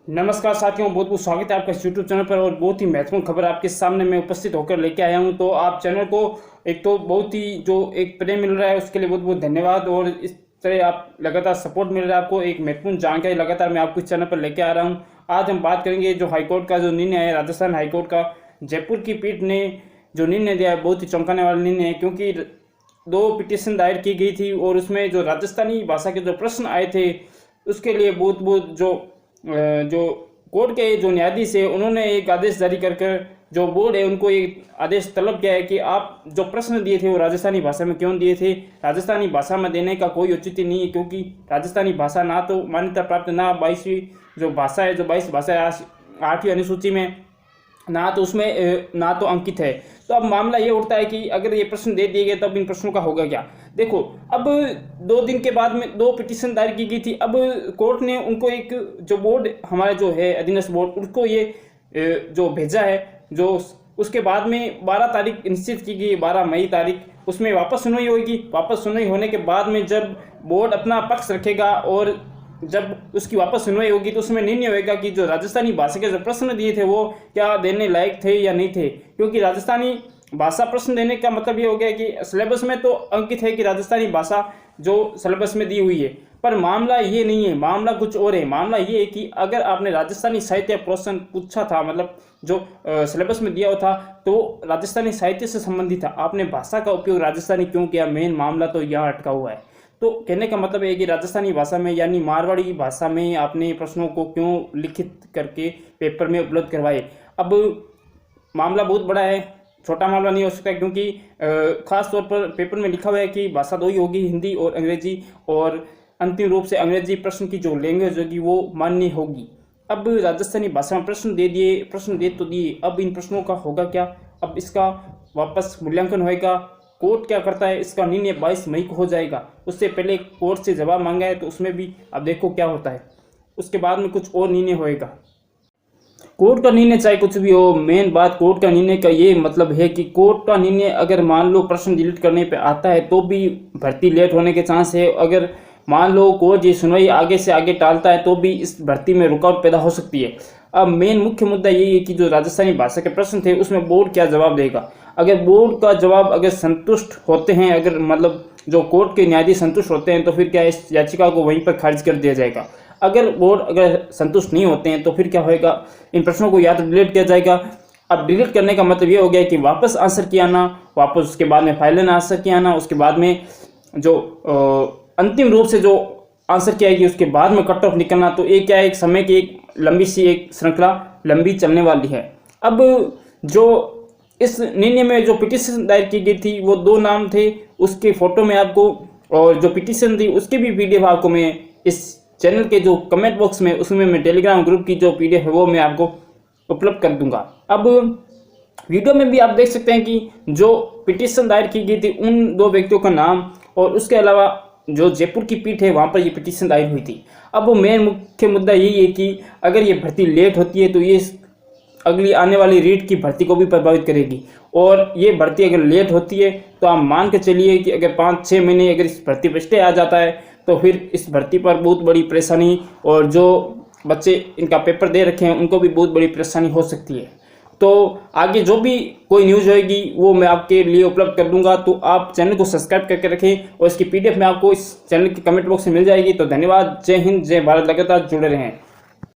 नमस्कार साथियों, बहुत बहुत स्वागत है आपका इस यूट्यूब चैनल पर। और बहुत ही महत्वपूर्ण खबर आपके सामने मैं उपस्थित होकर लेके आया हूं। तो आप चैनल को एक तो बहुत ही जो एक प्रेम मिल रहा है उसके लिए बहुत बहुत धन्यवाद। और इस तरह आप लगातार सपोर्ट मिल रहा है आपको, एक महत्वपूर्ण जानकारी लगातार मैं आपको इस चैनल पर लेके आ रहा हूँ। आज हम बात करेंगे जो हाईकोर्ट का जो निर्णय है, राजस्थान हाईकोर्ट का जयपुर की पीठ ने जो निर्णय दिया है, बहुत ही चौंकाने वाला निर्णय है। क्योंकि दो पिटीशन दायर की गई थी और उसमें जो राजस्थानी भाषा के जो प्रश्न आए थे उसके लिए बहुत बहुत जो कोर्ट के जो न्यायाधीश है उन्होंने एक आदेश जारी कर जो बोर्ड है उनको एक आदेश तलब किया है कि आप जो प्रश्न दिए थे वो राजस्थानी भाषा में क्यों दिए थे। राजस्थानी भाषा में देने का कोई औचित्य नहीं है, क्योंकि राजस्थानी भाषा ना तो मान्यता प्राप्त, ना 22वीं जो भाषा है, जो 22 भाषा है 8वीं अनुसूची में, ना तो उसमें ना तो अंकित है। तो अब मामला ये उठता है कि अगर ये प्रश्न दे दिए गए तब इन प्रश्नों का होगा क्या। देखो, अब 2 दिन के बाद में 2 पिटीशन दायर की गई थी। अब कोर्ट ने उनको एक जो बोर्ड हमारे जो है अधीनस्थ बोर्ड, उसको ये जो भेजा है, जो उसके बाद में 12 तारीख निश्चित की गई, 12 मई तारीख, उसमें वापस सुनवाई होगी। वापस सुनवाई होने के बाद में जब बोर्ड अपना पक्ष रखेगा और जब उसकी वापस सुनवाई होगी तो उसमें निर्णय होगा कि जो राजस्थानी भाषा के जो प्रश्न दिए थे वो क्या देने लायक थे या नहीं थे। क्योंकि राजस्थानी भाषा प्रश्न देने का मतलब ये हो गया कि सिलेबस में तो अंकित है कि राजस्थानी भाषा जो सिलेबस में दी हुई है, पर मामला ये नहीं है, मामला कुछ और है। मामला ये है कि अगर आपने राजस्थानी साहित्य प्रश्न पूछा था, मतलब जो सिलेबस में दिया हुआ था, तो राजस्थानी साहित्य से संबंधित था, आपने भाषा का उपयोग राजस्थानी क्यों किया, मेन मामला तो यहाँ अटका हुआ है। तो कहने का मतलब है कि राजस्थानी भाषा में यानी मारवाड़ी भाषा में आपने प्रश्नों को क्यों लिखित करके पेपर में उपलब्ध करवाए। अब मामला बहुत बड़ा है, छोटा मामला नहीं हो सकता, क्योंकि खास तौर पर पेपर में लिखा हुआ है कि भाषा 2 ही होगी, हिंदी और अंग्रेजी, और अंतिम रूप से अंग्रेजी प्रश्न की जो लैंग्वेज होगी वो मान्य होगी। अब राजस्थानी भाषा में प्रश्न दे तो दिए, अब इन प्रश्नों का होगा क्या। अब इसका वापस मूल्यांकन होएगा, कोर्ट क्या करता है, इसका निर्णय 22 मई को हो जाएगा। उससे पहले कोर्ट से जवाब मांगा है, तो उसमें भी अब देखो क्या होता है। उसके बाद में कुछ और निर्णय होएगा। कोर्ट का निर्णय चाहे कुछ भी हो, मेन बात कोर्ट का निर्णय का ये मतलब है कि कोर्ट का निर्णय अगर मान लो प्रश्न डिलीट करने पे आता है तो भी भर्ती लेट होने के चांस है। अगर मान लो कोर्ट ये सुनवाई आगे से आगे टालता है तो भी इस भर्ती में रुकावट पैदा हो सकती है। अब मेन मुख्य मुद्दा यही है कि जो राजस्थानी भाषा के प्रश्न थे उसमें बोर्ड क्या जवाब देगा। अगर बोर्ड का जवाब अगर संतुष्ट होते हैं, अगर मतलब जो कोर्ट के न्यायाधीश संतुष्ट होते हैं, तो फिर क्या इस याचिका को वहीं पर खारिज कर दिया जाएगा। अगर बोर्ड अगर संतुष्ट नहीं होते हैं तो फिर क्या होएगा, इन प्रश्नों को या तो डिलीट किया जाएगा। अब डिलीट करने का मतलब ये हो गया कि वापस आंसर किया आना, वापस उसके बाद में फाइनल आंसर किया आना, उसके बाद में जो अंतिम रूप से जो आंसर किया है उसके बाद में कट ऑफ निकलना। तो ये क्या है, एक समय की एक लंबी सी एक श्रृंखला लंबी चलने वाली है। अब जो इस निर्णय में जो पिटीशन दायर की गई थी वो 2 नाम थे, उसके फोटो में आपको, और जो पिटीशन थी उसकी भी पीडीएफ आपको मैं इस चैनल के जो कमेंट बॉक्स में, उसमें मैं टेलीग्राम ग्रुप की जो पीडीएफ है वो मैं आपको उपलब्ध कर दूंगा। अब वीडियो में भी आप देख सकते हैं कि जो पिटीशन दायर की गई थी उन 2 व्यक्तियों का नाम, और उसके अलावा जो जयपुर की पीठ है वहाँ पर ये पिटीशन दायर हुई थी। अब वो मेन मुख्य मुद्दा यही है कि अगर ये भर्ती लेट होती है तो ये अगली आने वाली रीट की भर्ती को भी प्रभावित करेगी। और ये भर्ती अगर लेट होती है तो आप मान के चलिए कि अगर 5-6 महीने अगर इस भर्ती पर स्टे आ जाता है तो फिर इस भर्ती पर बहुत बड़ी परेशानी, और जो बच्चे इनका पेपर दे रखे हैं उनको भी बहुत बड़ी परेशानी हो सकती है। तो आगे जो भी कोई न्यूज़ होएगी वो मैं आपके लिए उपलब्ध कर दूंगा। तो आप चैनल को सब्सक्राइब करके रखें, और इसकी पीडीएफ में आपको इस चैनल के कमेंट बॉक्स में मिल जाएगी। तो धन्यवाद, जय हिंद, जय भारत, लगातार जुड़े रहें।